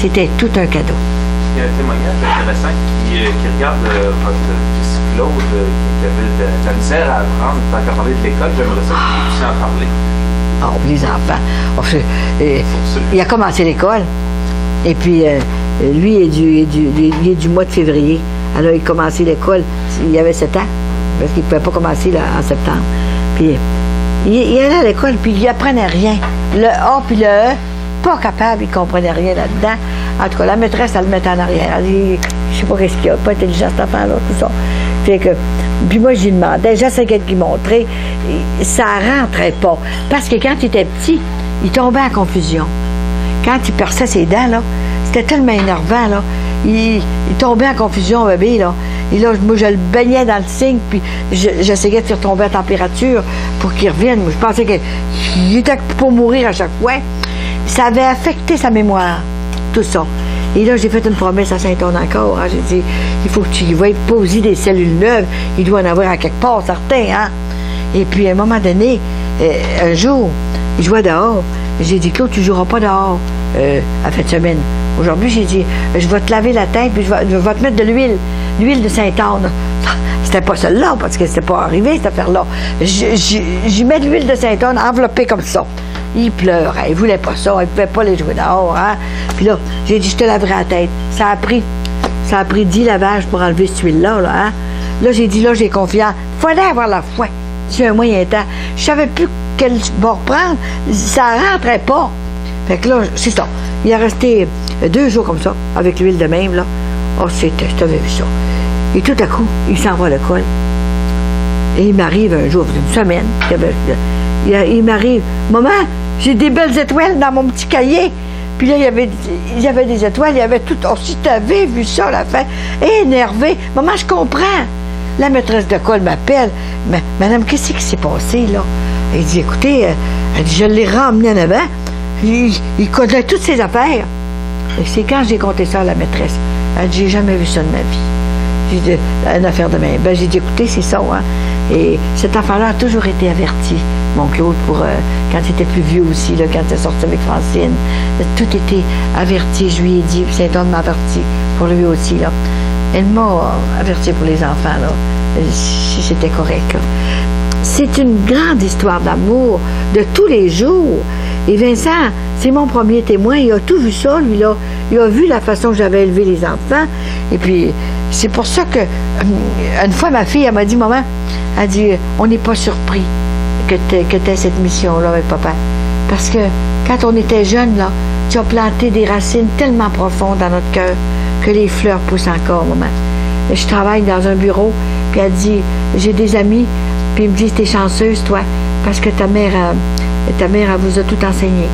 C'était tout un cadeau. Il y a un témoignage intéressant qui regarde votre fils Claude, qui avait de la misère à apprendre, tant qu'à parler de l'école, j'aimerais ça que vous puissiez en parler. Oh, les enfants. Il a commencé l'école. Et puis, lui, il est du mois de février. Alors, il a commencé l'école, il avait 7 ans, parce qu'il ne pouvait pas commencer là, en septembre. Puis, il allait à l'école, puis il apprenait rien. Le A puis le E, pas capable, il ne comprenait rien là-dedans. En tout cas, la maîtresse, elle le mettait en arrière. Elle dit, je sais pas qu'est-ce qu'il y a, pas intelligent cet enfant-là, tout ça. Fait que, puis moi, je lui demandais, j'essayais de lui montrer, ça rentrait pas. Parce que quand il était petit, il tombait en confusion. Quand il perçait ses dents, là, c'était tellement énervant, là. Il tombait en confusion, bébé, là. Et là, moi, je le baignais dans le signe, puis j'essayais de faire tomber à température pour qu'il revienne. Moi, je pensais qu'il était pour mourir à chaque fois. Ça avait affecté sa mémoire, tout ça. Et là, j'ai fait une promesse à Saint-Onge encore. Hein. J'ai dit, il faut que tu y veuilles poser des cellules neuves. Il doit en avoir à quelque part, certain, hein. Et puis, à un moment donné, un jour, je jouais dehors. J'ai dit, Claude, tu ne joueras pas dehors à fin de semaine. Aujourd'hui, j'ai dit, je vais te laver la tête, puis je vais te mettre de l'huile de Saint-Onge. C'était pas celle-là, parce que c'était pas arrivé, cette affaire-là. J'y mets de l'huile de Saint-Onge enveloppée comme ça. Il pleurait, il voulait pas ça, il pouvait pas les jouer dehors, hein. Puis là, j'ai dit, je te laverai la tête. Ça a pris 10 lavages pour enlever cette huile-là, là, hein. Là, j'ai dit, là, j'ai confiance. Fallait avoir la foi. Sur un moyen temps. Je savais plus quel bord prendre. Ça rentrait pas. Fait que là, c'est ça. Il a resté 2 jours comme ça, avec l'huile de même, là. Oh, je t'avais vu ça. Et tout à coup, il s'en va à l'école. Et il m'arrive un jour, une semaine, il m'arrive, maman, j'ai des belles étoiles dans mon petit cahier. Puis là, il y avait des étoiles, il y avait tout. Oh, si t'avais vu ça, la fin, énervé. Maman, je comprends. La maîtresse d'école m'appelle. Madame, qu'est-ce qui s'est passé, là? Elle dit, écoutez, elle dit, je l'ai ramené en avant. Il connaît toutes ses affaires. Et c'est quand j'ai compté ça à la maîtresse. Elle dit, j'ai jamais vu ça de ma vie. J'ai dit, une affaire de même. Ben, j'ai dit, écoutez, c'est ça, hein. Et cet enfant-là a toujours été averti, mon Claude, quand il était plus vieux aussi, là, quand il est sorti avec Francine. Tout était averti, je lui ai dit, puis Saint-Onge m'a averti pour lui aussi, là. Elle m'a averti pour les enfants, là, si c'était correct, là. C'est une grande histoire d'amour de tous les jours. Et Vincent, c'est mon premier témoin. Il a tout vu ça, lui, là. Il a vu la façon que j'avais élevé les enfants. Et puis, c'est pour ça que, une fois, ma fille, elle m'a dit, maman, elle dit, on n'est pas surpris que tu aies cette mission-là avec papa. Parce que, quand on était jeunes, là, tu as planté des racines tellement profondes dans notre cœur que les fleurs poussent encore, maman. Je travaille dans un bureau, puis elle dit, j'ai des amis, puis ils me disent, t'es chanceuse, toi, parce que ta mère, elle vous a tout enseigné.